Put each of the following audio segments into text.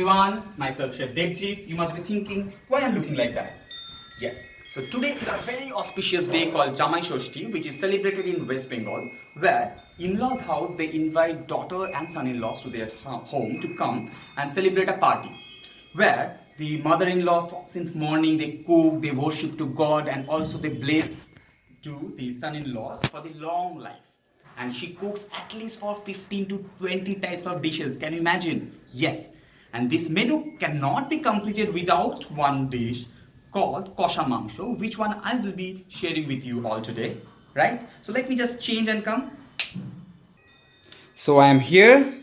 everyone, myself Chef Devjit. You must be thinking, why I'm looking like that? Yes, so today is a very auspicious day called Jamai Shoshti, which is celebrated in West Bengal, where in-laws' house they invite daughter and son-in-laws to their home to come and celebrate a party, where the mother-in-law since morning they cook, they worship to God, and also they bless to the son-in-laws for the long life. And she cooks at least for 15 to 20 types of dishes. Can you imagine? Yes. And this menu cannot be completed without one dish called kosha mangsho, which one I will be sharing with you all today. Right? So let me just change and come. So I am here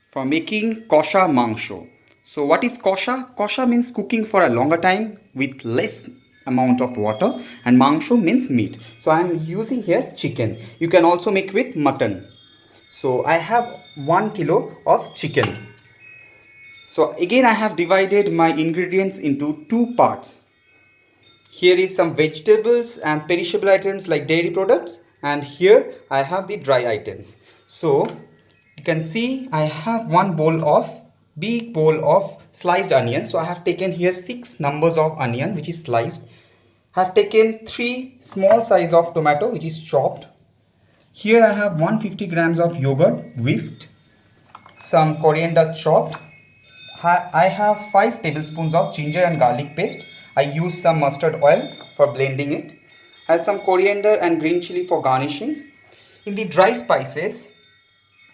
for making kosha mangsho. So what is kosha? Kosha means cooking for a longer time with less amount of water, and mangsho means meat. So I am using here chicken. You can also make with mutton. So I have 1 kilo of chicken. So again I have divided my ingredients into two parts. Here is some vegetables and perishable items like dairy products, and here I have the dry items. So you can see I have one big bowl of sliced onion. So I have taken here 6 numbers of onion which is sliced. I have taken 3 small size of tomato which is chopped. Here I have 150 grams of yogurt whisked, some coriander chopped. I have 5 tablespoons of ginger and garlic paste. I use some mustard oil for blending it. I have some coriander and green chili for garnishing. In the dry spices,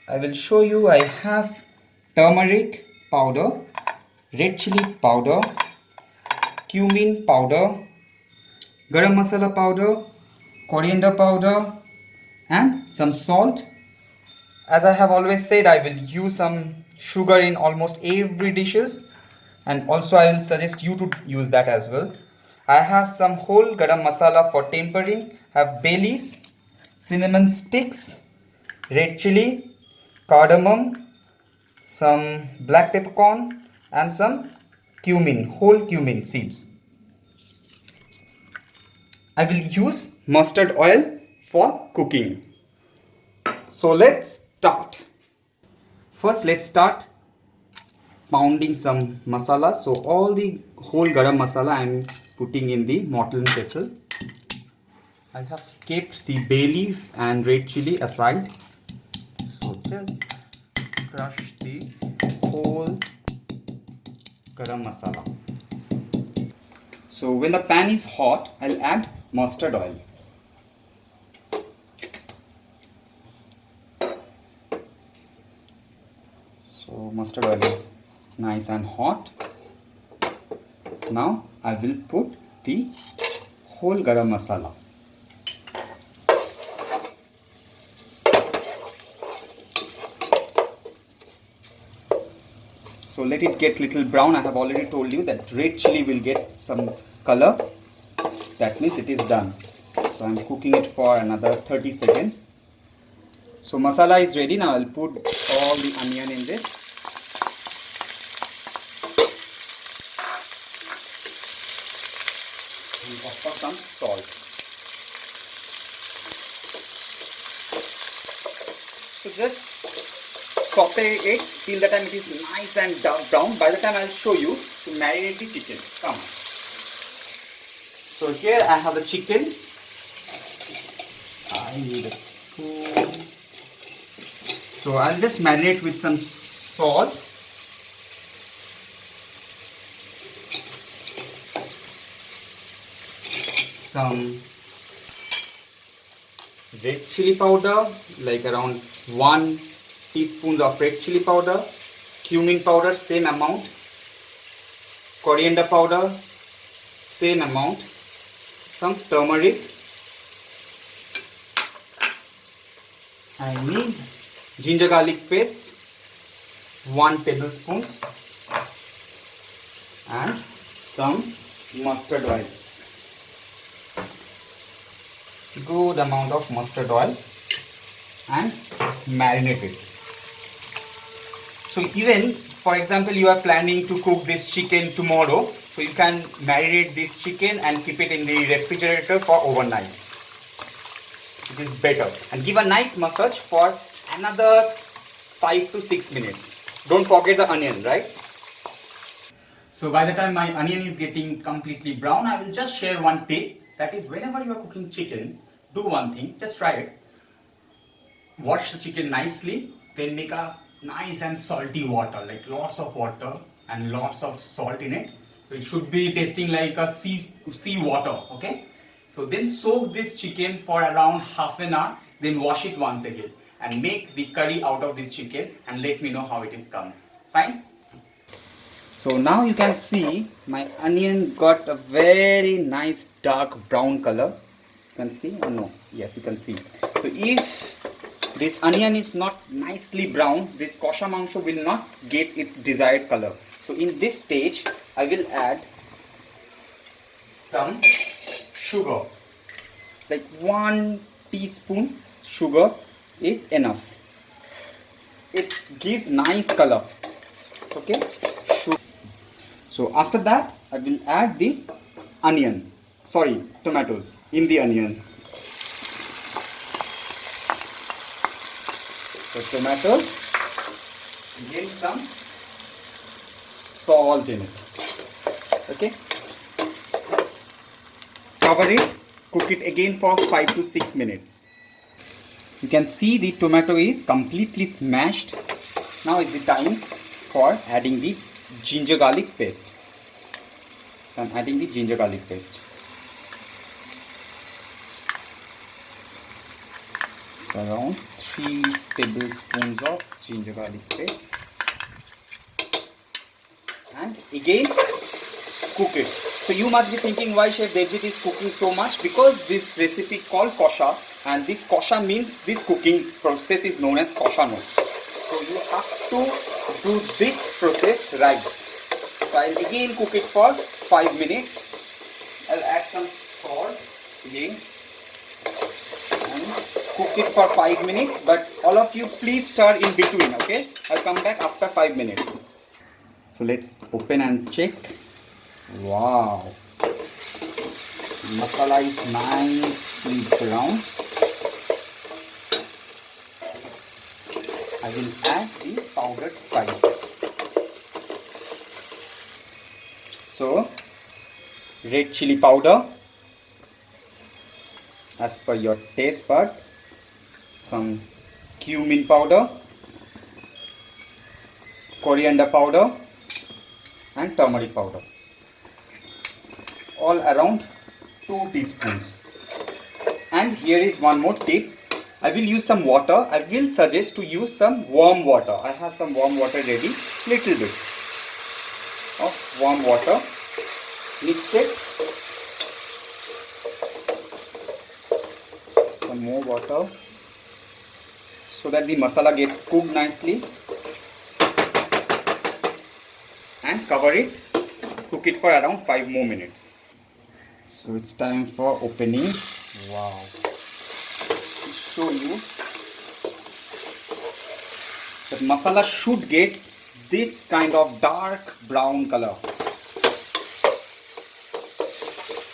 I will show you I have turmeric powder, red chili powder, cumin powder, garam masala powder, coriander powder, and some salt. As I have always said, I will use some sugar in almost every dishes, and also I will suggest you to use that as well. I have some whole garam masala for tempering, have bay leaves, cinnamon sticks, red chili, cardamom, some black peppercorn, and some cumin, whole cumin seeds. I will use mustard oil for cooking. So let's start. First let's start pounding some masala. So all the whole garam masala I am putting in the mortar pestle. I have kept the bay leaf and red chili aside. So just crush the whole garam masala. So when the pan is hot, I'll add mustard oil. So mustard oil is nice and hot. Now I will put the whole garam masala. So let it get little brown. I have already told you that red chili will get some color. That means it is done. So I am cooking it for another 30 seconds. So masala is ready. Now I'll put all the onion in this. And of course some salt. So just saute it till the time it is nice and brown. By the time I'll show you to marinate the chicken. Come on. So here I have the chicken. I need a spoon. So I'll just marinate with some salt. Some red chili powder, like around 1 teaspoon of red chili powder, cumin powder same amount, coriander powder same amount, some turmeric. I need ginger garlic paste 1 tablespoon and some mustard oil. Good amount of mustard oil and marinate it. So even for example you are planning to cook this chicken tomorrow, so you can marinate this chicken and keep it in the refrigerator for overnight. It is better, and give a nice massage for another 5 to 6 minutes. Don't forget the onion, right? So by the time my onion is getting completely brown, I will just share one tip. That is, whenever you are cooking chicken, do one thing, just try it. Wash the chicken nicely, then make a nice and salty water, like lots of water and lots of salt in it. So it should be tasting like a sea water, okay? So then soak this chicken for around half an hour, then wash it once again and make the curry out of this chicken and let me know how it is comes. Fine? So now you can see my onion got a very nice dark brown color. You can see or no? Yes, you can see. So if this onion is not nicely brown, this kosha mangsho will not get its desired color. So in this stage, I will add some sugar. Like 1 teaspoon sugar is enough. It gives nice color. Okay. So after that, I will add the tomatoes in the onion. So tomatoes, again some salt in it. Okay. Cover it, cook it again for 5 to 6 minutes. You can see the tomato is completely smashed. Now is the time for adding the ginger garlic paste. So I'm adding the ginger garlic paste. So around 3 tablespoons of ginger garlic paste. And again cook it. So you must be thinking, why Chef Devjit is cooking so much? Because this recipe called kosha, and this kosha means this cooking process is known as kosha no. So you have to do this process right. So I'll again cook it for 5 minutes. I'll add some salt again and cook it for 5 minutes. But all of you please stir in between, okay? I'll come back after 5 minutes. So let's open and check. Wow, masala is nicely brown. I will add the powdered spice. So red chili powder as per your taste bud, some cumin powder, coriander powder and turmeric powder. All around 2 teaspoons. And here is one more tip. I will use some water. I will suggest to use some warm water. I have some warm water ready. Little bit of warm water. Mix it. Some more water so that the masala gets cooked nicely. And cover it. Cook it for around 5 more minutes. So it's time for opening. Wow. Show you that masala should get this kind of dark brown color.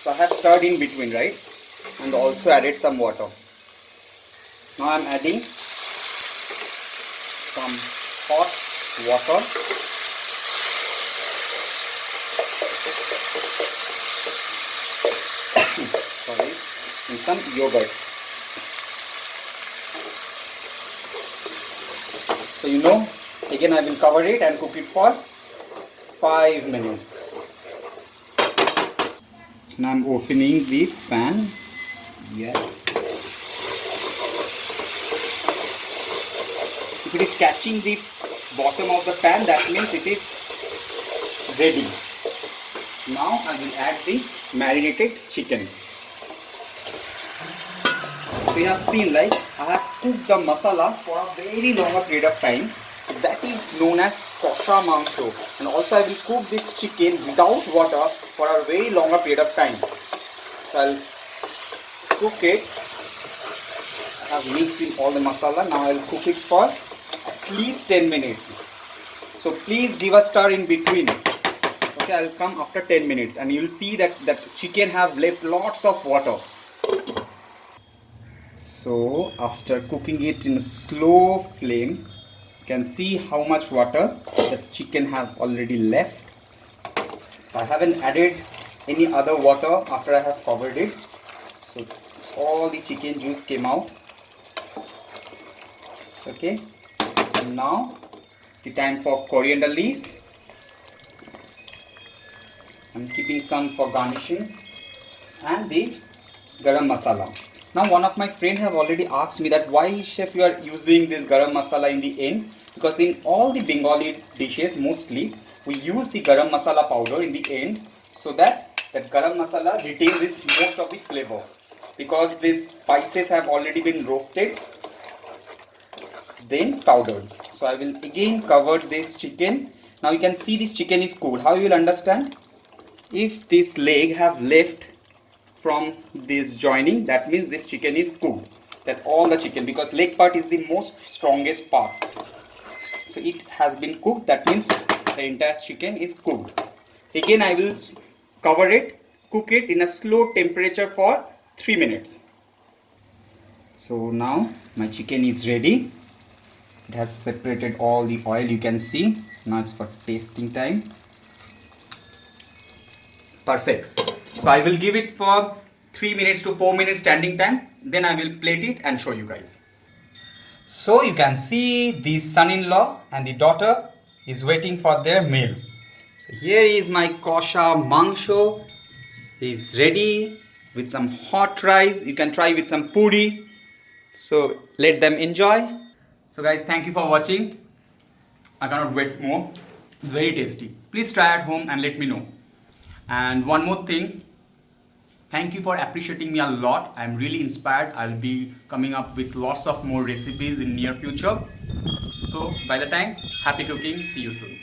So I have stirred in between, right? And also added some water. Now I'm adding some hot water. Sorry, and some yogurt. So again I will cover it and cook it for 5 minutes. Now I'm opening the pan. Yes. If it is catching the bottom of the pan, that means it is ready. Now I will add the marinated chicken. So you have seen, like, I have cooked the masala for a very longer period of time. So that is known as kosha mangsho. And also I will cook this chicken without water for a very longer period of time. So I'll cook it. I have mixed in all the masala. Now I will cook it for at least 10 minutes. So please give a stir in between. Okay, I will come after 10 minutes and you will see that the chicken have left lots of water. So after cooking it in slow flame, you can see how much water this chicken have already left. So I haven't added any other water after I have covered it. So all the chicken juice came out. Okay, and now the time for coriander leaves. I'm keeping some for garnishing, and the garam masala. Now one of my friends have already asked me that why chef you are using this garam masala in the end, because in all the Bengali dishes mostly we use the garam masala powder in the end, so that garam masala retains this most of the flavor, because these spices have already been roasted then powdered. So I will again cover this chicken. Now you can see this chicken is cooked. How you will understand? If this leg have left from this joining, that means this chicken is cooked. That all the chicken, because leg part is the most strongest part. So it has been cooked, that means the entire chicken is cooked. Again I will cover it, cook it in a slow temperature for 3 minutes. So now my chicken is ready. It has separated all the oil, you can see. Now it's for tasting time. Perfect. So I will give it for 3 minutes to 4 minutes standing time. Then I will plate it and show you guys. So you can see the son-in-law and the daughter is waiting for their meal. So here is my kosha mangsho. Is ready with some hot rice. You can try with some puri. So let them enjoy. So guys, thank you for watching. I cannot wait more. It's very tasty. Please try at home and let me know. And one more thing, thank you for appreciating me a lot. I'm really inspired. I'll be coming up with lots of more recipes in near future. So by the time, happy cooking. See you soon.